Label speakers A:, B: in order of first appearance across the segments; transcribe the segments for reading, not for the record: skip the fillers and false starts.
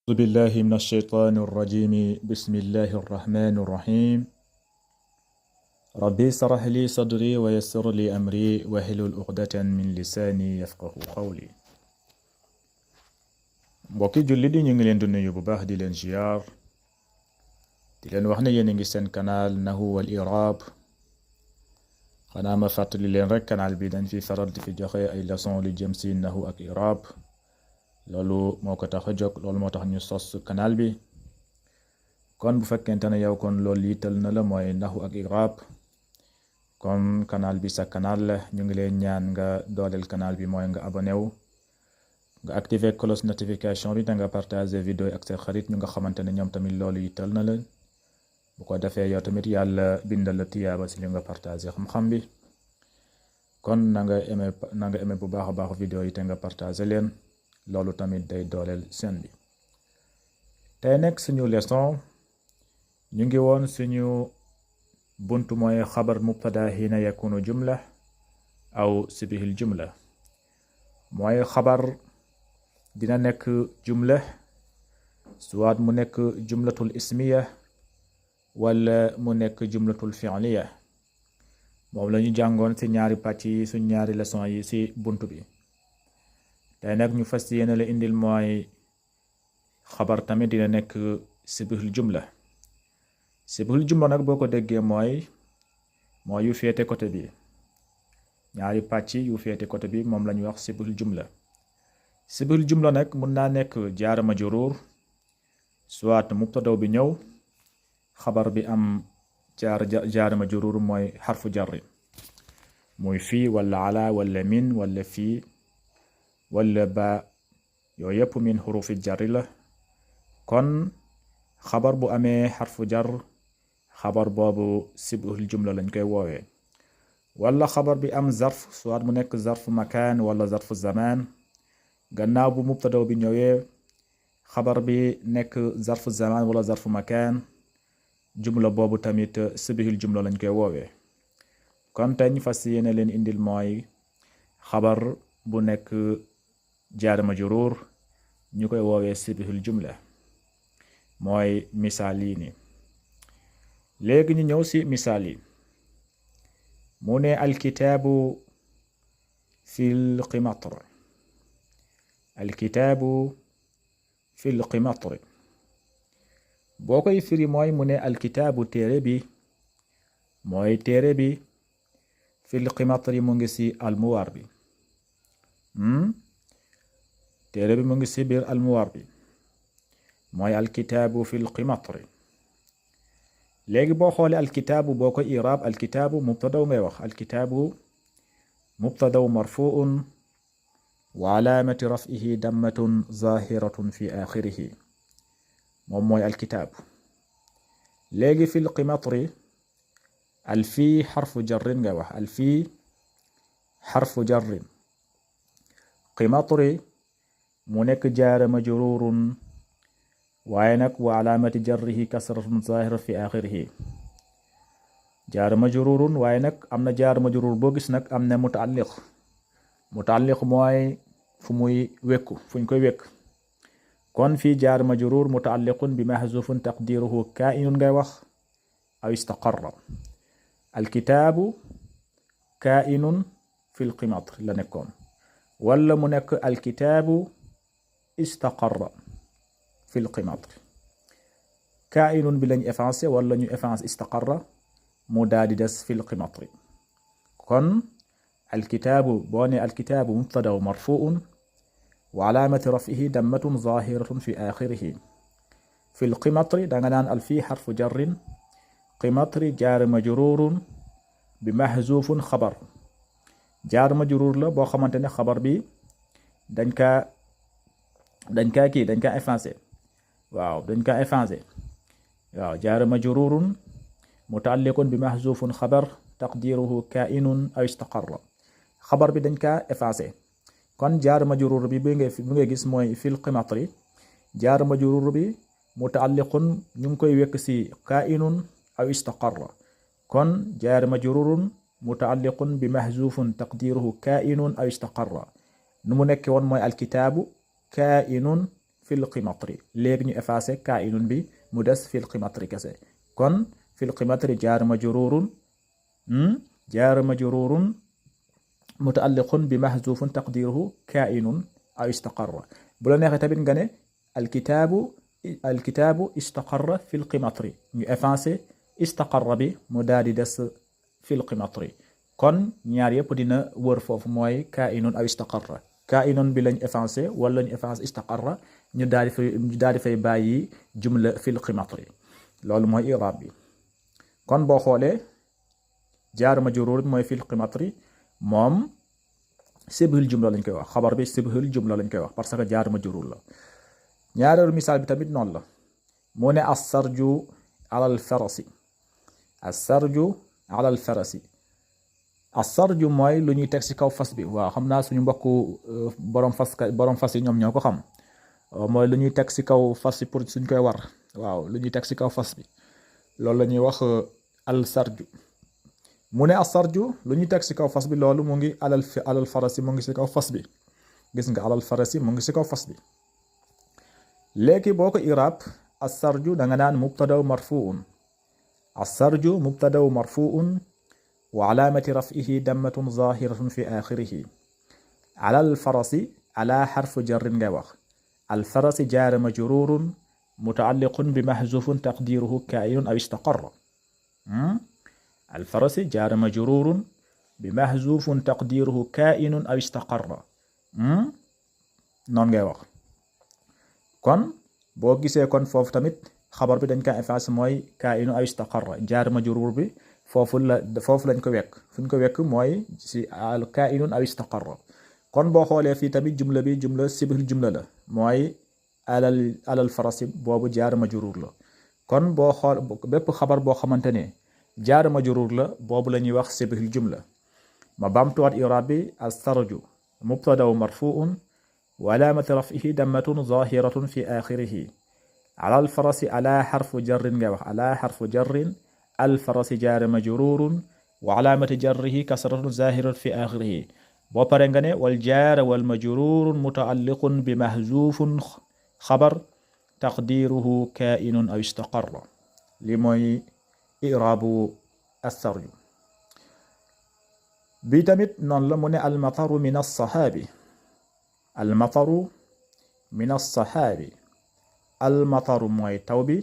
A: أعوذ بالله من الشيطان الرجيم. بسم الله الرحمن الرحيم. ربي اشرح لي صدري ويسر لي أمري واحلل عقدة من لساني يفقه قولي. mbokki julli di ñu ngi leen di nuyu bu baax di leen ziar di leen wax ne yéen a ngi seen canal Nahwu wal I'rab. xanaa ma fàttali leen rek canal bi dañ fi faral di fi joxe ay leçon lu jëm si nahwu ak i'rab. loolu moo ko tax a jóg, loolu moo tax ñu sos canal bi. kon bu fekkente ne yow kon loolu yitteel na la mooy nahwu ak i'rab, kon canal bi sa canal la. ñu ngi leen ñaan nga dooleel canal bi mooy nga abonné wu, nga activer cloche notification bi, te nga partager vidéo yi ak sa xarit ñu nga xamante ne ñoom tamit loolu yitteel na la. bu ko defee yow tamit yàlla bindal la tiyaaba si li nga partager xam-xam bi. kon na nga aimé bu baax a baax vidéo yi te nga partager leen, loolu tamit day dooleel seen bi. tey nekk suñu leçon ñu ngi woon suñu buntu mooy xabar mubtada hina yakunu jumla aw sibihil jumla. mooy xabar dina nekk jumla, soit mu nekk jumlatul ismiya wala mu nekk jumlatul fi'liya. moom la ñu jàngoon ci ñaari pàcc yi suñ ñaari leçon yi ci buntu bi. tey nag ñu fas yéene la indil mooy xabar tamit dina nekk sibihul jumla. sibihul jumla nag boo ko déggee mooy yu féete côté bi. ñaari pàcc yu féete côté bi moom la ñuy wax sibihul jumla. sibihul jumla nag mun naa nekk jaar majruur, soit mubtadaw bi ñëw xabar bi am jaar majruur mooy xarfu jarri, muy fii wala ala wala min wala fii wala ba, yooyu yëpp min xurufi jarri la. kon xabar bu amee xarfu jar, xabar boobu sibihul jumla lañ koy woowee. wala xabar bi am zarf, soit mu nekk zarfu makaan wala zarfu zaman. gannaaw bu mubtadaw bi ñëwee xabar bi nekk zarfu zaman wala zarfu makaan, jumla boobu tamit sibihul jumla lañ koy woowee. kon tey ñu fas yéene leen indil mooy xabar bu nekk jaar majruur, ñu koy woowee sibihul jumla. mooy misaal yi ni léegi ñu ñëw ci misaal yi. mu ne alkitaabu fil qimatr. alkitaabu fil qimatr boo koy firi mooy mu ne alkitaabu téere bi, mooy téere bi fil qimatri mu ngi ci almuwaar bi. téere bi mu ngi ci biir almuwaar bi, mooy alkitaabu fil qimatri. léegi boo xoolee alkitaabu boo ko iraab, alkitaabu mubtadaw ngay wax. alkitaabu mubtadaw marfuun wa alaamati raf'ihi dammatun zahiratun fi axirihi, moom mooy alkitaabu. léegi fil qimatri alfii xarfu jarrin ngay wax. alfii xarfu jarrin. qimatri mu nekk jaara majruurun, waaye nag wa alaamati jarrihi kasratun zahira fi axirihi. jaara majruurun, waaye nag am na jaara majruur boo gis nag am na mutaalliq. mutaalliq mooy fu muy wekku, fuñ koy wekk. kon fii jaara majruur mutaalliqun bi mahzufun taqdiruhu kaa'inun ngay wax aw istaqarra. alkitaabu kaa'inun fil qimatr la nekkoon, wala mu nekk alkitaabu istaqarra fil qimatr. kaa'inun bi lañ effacé wala ñu effacé istaqarra mu daal di des fil qimatri. kon alkitaabu boo ne alkitaabu mubtadaw marfuun wa alaamati raf'ihi dammatun zahiratun fi axirihi. fil qimatri danga naan alfii xarfu jarrin, qimatri jaar majruurun bi mahzuufun xabar. jaar majruur la boo xamante ne xabar bi dañ kaa effacé. waaw dañ kaa effacé. waaw jaar majruurun mutaalliqun bi mahzuufun xabar taqdiruhu kaa'inun aw istaqarra. xabar bi dañ kaa effacé. kon jaar majruur bi bi nga gis mooy fil qimatri. jaar majruur bi mutaalliqun ñu ngi koy wekk ci kaa'inun aw istaqarra. kon jaar majruurun mutaalliqun bi mahzuufun taqdiruhu kaa'inun aw istaqarra. nu mu nekk woon mooy alkitaabu kaa'inun fil qimatri léegi ñu effacé kainun bi mu des fil qimatri kese kon fil qimatri jaar majrurun mutaalliqun bi mahzufun taqdiruhu kainun aw istaqarra bu la neexee tamit nga ne alkitaabu istaqarra fil qimatri ñu effacé istaqarra bi mu daal di des fil qimatri kon ñaar yëpp dina wër foofu mooy kainun aw istaqarra kainun bi lañ effacé wala ñu effacé istaqarra ñu daal di fay bàyyi jumla fil qimatri loolu mooy i'raab bi kon boo xoolee jaar majruur mooy fil qimatri moom sibhul jumla lañ koy wax xabar bi sibhul jumla lañ koy wax parce que jaar majruur la ñaareelu misaal bi tamit noonu la mu ne as-sarju ala al-farasi as-sarju ala al-farasi as-sarju mooy lu ñuy teg ci kaw fas bi waaw xam naa suñu mbokku borom fas yi ñoom ñoo ko xam mooy lu ñuy teg ci kaw fas yi pour suñ koy war waaw lu ñuy teg ci kaw fas bi loolu la ñuy wax al-sarju mu ne as-sarju lu ñuy teg ci kaw fas bi loolu mu ngi alal farasi mu ngi ci kaw fas bi gis nga alal farasi mu ngi ci kaw fas bi léegi boo ko iraab as-sarju da nga naan mubtadaw marfuun as-sarju mubtadaw marfuun wa alaamati raf'ihi dammatun zaahiratun fi aaxirihi alal farasi ala xarfu jarrin ngay wax al farasi jaara majruurun mutaalliqun bi mahzuufin taqdiiruhu kaa'inun aw istaqarra الفرس جار مجرور بمحذوف تقديره كائن أو استقر noonu ngay wax kon boo gisee kon foofu tamit xabar bi dañ ko effacé mooy kaa'in aw istaqarra jaar majruur bi foofu lañ ko wekk fu ñu ko wekk mooy ci al kaa'in aw istaqarra kon boo xoolee fii tamit jumla bi jumla sibhul jumla la mooy alal farasi boobu jaar majruur la kon boo xool bépp xabar boo xamante ne jaar majruur la boobu la ñuy wax sibhul jumla ma baamtuwaat i'raab bi as-sarju mubtadaw marfuun wa alaamati raf'ihi dammatun zaahiratun fi aaxirihi ala al-farasi ala xarfu jarrin ngay wax ala xarfu jarrin al-farasi jaar majruurun wa alaamati jarrihi kasratun zaahiratun fi aaxirihi boo pare nga ne wal jaar wal majruurun muta'alliqun bi mahzuufin xabar taqdiiruhu kaa'inun aw istaqarra li mooy i'raabu as-sarju bi tamit noonu la mu ne al-mataru min as-sahaabi al-mataru min as-sahaabi al-mataru mooy taw bi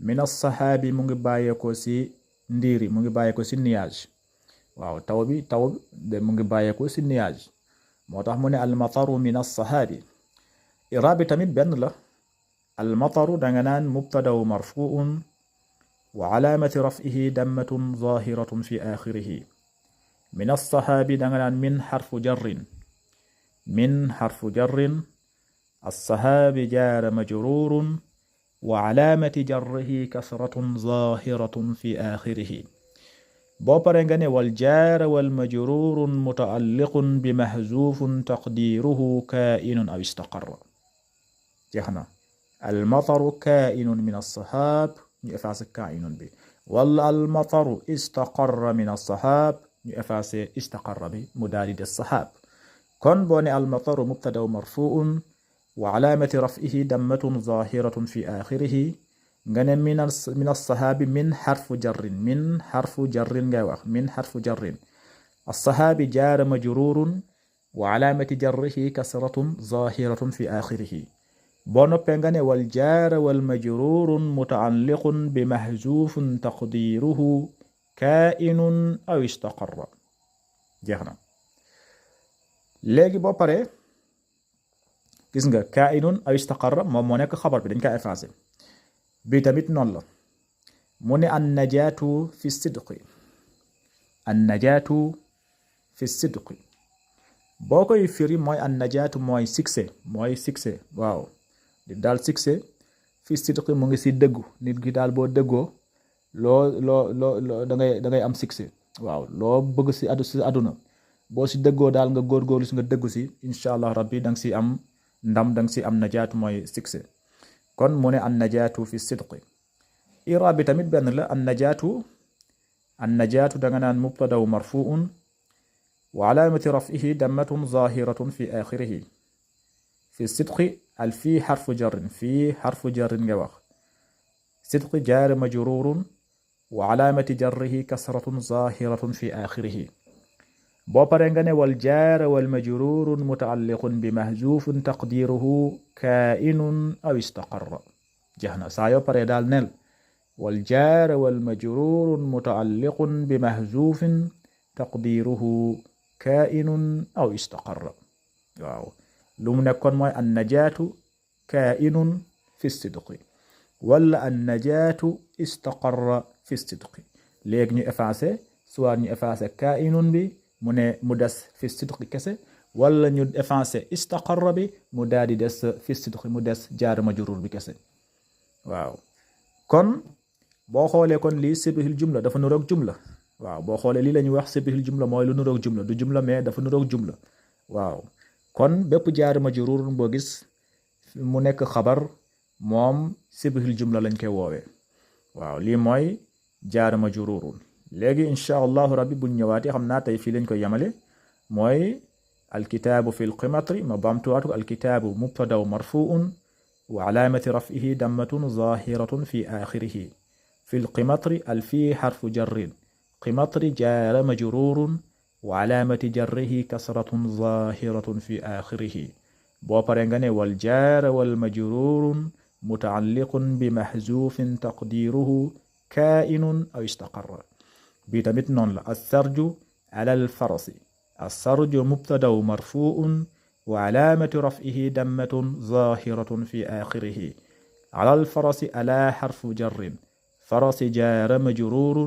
A: min as-sahaabi mu ngi bàyyeekoo ci ndiiri mu ngi bàyyeekoo ci nuage waaw taw de mu ngi bàyyeekoo ci nuage moo tax mu ne al-mataru min as-sahaabi i'raab bi tamit benn la al-mataru danga naan mubtadaw marfuun wa alaamati raf'ihi dammatun zaahiratun fi aaxirihi min as-sahaabi danga naan min xarfu jarrin as-sahaabi jaara majruurun wa alaamati jarrihi kasratun zaahiratun fi aaxirihi boo pare nga ne wal jaara wal majruurun muta'alliqun bi mahzuufin taqdiiruhu kaa'inun aw istaqarra jeex na al-mataru kaa'inun min as-sahaab ñu effacé kaa'inun bi wala al-mataru istaqarra min as-sahaab ñu effacé istaqarra bi mu daal di des sahaab kon boo ne al-mataru mubtadaw marfuun wa alaamati raf'ihi dammatun zaahiratun fi aaxirihi nga ne min as-sahaabi min xarfu jarrin ngay wax min xarfu jarrin as-sahaabi jaara majruurun wa alaamati jarrihi kasratun zaahiratun fi aaxirihi boo noppee nga ne wal jaara wal majruurun muta'alliqun bi mahzuufin taqdiiruhu kaa'inun aw istaqarra jeex na léegi boo paree gis nga kaa'inun aw istaqarra moom moo nekk xabar bi dañ ko effacé bi tamit noonu la mu ne an-najaatu fi sidqi an-najaatu fi sidqi boo koy firi mooy an-najaatu mooy succès waaw di daal succès fi sidqi mu ngi ci dëggu nit gi daal boo dëggoo loo da ngay am succès waaw loo bëgg ci àdduna boo ci dëggoo daal nga góorgóorlu ci nga dëggu ci incha allah rabbi da nga ci am ndam da nga ci am najaatu mooy succès kon mu ne an najaatu fi sidqi i'raab bi tamit benn la an najaatu da nga naan mubtadaw marfuun wa alaamati raf'ihi dammatun zaahiratun fi aaxirihi في الصدق الفي حرف جر في حرف جر نجوخ صدق جار مجرور وعلامة جره كسرة ظاهرة في آخره بوبرنغاني والجار والمجرور متعلق بمحذوف تقديره كائن أو استقر جهنا سايو بريدال نل والجار والمجرور متعلق بمحذوف تقديره كائن أو استقر واو لم نكن موي النجاة كائن في الصدق ولا النجاة استقر في الصدق ليك ني افاسي سوا ني افاسي كائن بي مدس في الصدق كسه ولا ني افاسي استقر بي مدادي دس في الصدق مدس جار مجرور بي كسه واو كون بو خولé kon li sibhil jumla dafa nurok jumla waaw bo xolé li lañu wax sibhil jumla moy lu nurok jumla du jumla mais dafa nurok jumla waaw kon bepp jaar majrur bo gis mu nek xabar mom sibhil jumla lañ koy wowe waaw li moy jaar majrur legi inshallah rabbi bu ñewati xamna tay fi lañ koy yamale moy الكتاب في القمطر ما بامتواتو الكتاب مبتدا مرفوع وعلامة رفعه دمة ظاهرة في آخره في القمطر الفي حرف جر قمطر جار مجرور وعلامة جره كسرة ظاهرة في آخره بوبرنغاني والجار والمجرور متعلق بمحذوف تقديره كائن أو استقر بيتمت نون السرج على الفرس السرج مبتدا مرفوع وعلامة رفعه دمة ظاهرة في آخره على الفرس ألا حرف جر فرس جار مجرور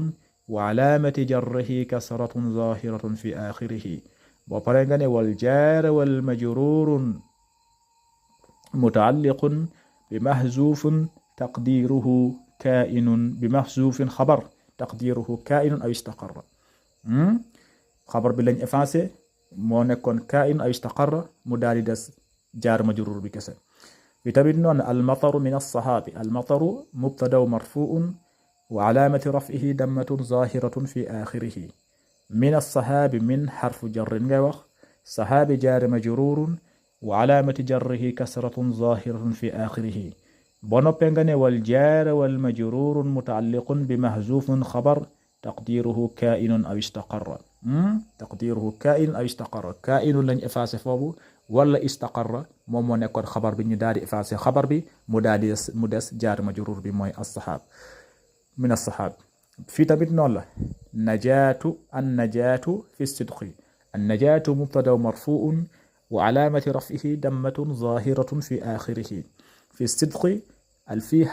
A: وعلامة جره كسرة ظاهرة في آخره وبرنغاني والجار والمجرور متعلق بمحذوف تقديره كائن بمحذوف خبر تقديره كائن أو استقر خبر بلن افاسي مو نيكون كائن أو استقر مداري دس جار مجرور بكسر بتبين المطر من الصحاب المطر مبتدا مرفوع وعلامة رفعه دمة ظاهرة في آخره من الصحاب من حرف جر جوخ صحاب جار مجرور وعلامة جره كسرة ظاهرة في آخره بونوبنغاني والجار والمجرور متعلق بمحذوف خبر تقديره كائن أو استقر تقديره كائن أو استقر كائن لن إفاسي فوبو ولا استقر مومو نيكون خبر بي نداري إفاسي خبر بي مدس جار مجرور بي موي الصحاب من الصحاب في تبت نولا نجاة النجاة في الصدق النجاة مبتدا مرفوع وعلامة رفعه دمة ظاهرة في آخره في الصدق في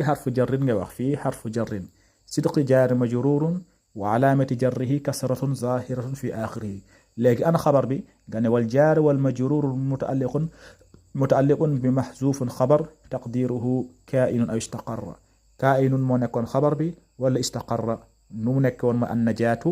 A: حرف جر في حرف جر صدق جار مجرور وعلامة جره كسرة ظاهرة في آخره لكن أنا خبر بي قال والجار والمجرور متعلق بمحذوف خبر تقديره كائن أو استقر كائن مو نكون خبر بي ولا استقر نو نكون ما النجاة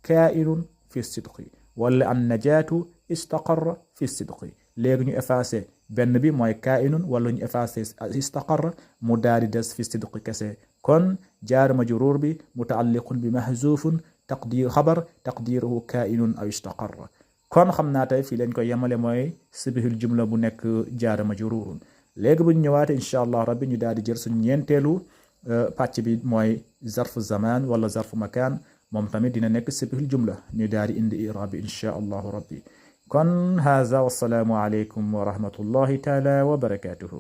A: كائن في الصدق ولا النجاة استقر في الصدق لكن افاسي بن بي موي كائن ولا ني افاسي استقر مدارس في الصدق كسي كون جار مجرور بي متعلق بمحذوف تقدير خبر تقديره كائن او استقر كون خمنا تاي في لنج كو يمالي موي سبه الجمله بو نيك جار مجرور لغي بو نيوات ان شاء الله ربي ñu daal di jël suñu ñentelu patch bi moy zarf zaman wala zarf makan mom tamit dina nek sibhul jumla ñu daal di indi i'rab insha Allah rabbi kon hadha wassalamu alaykum wa rahmatullahi ta'ala wa barakatuh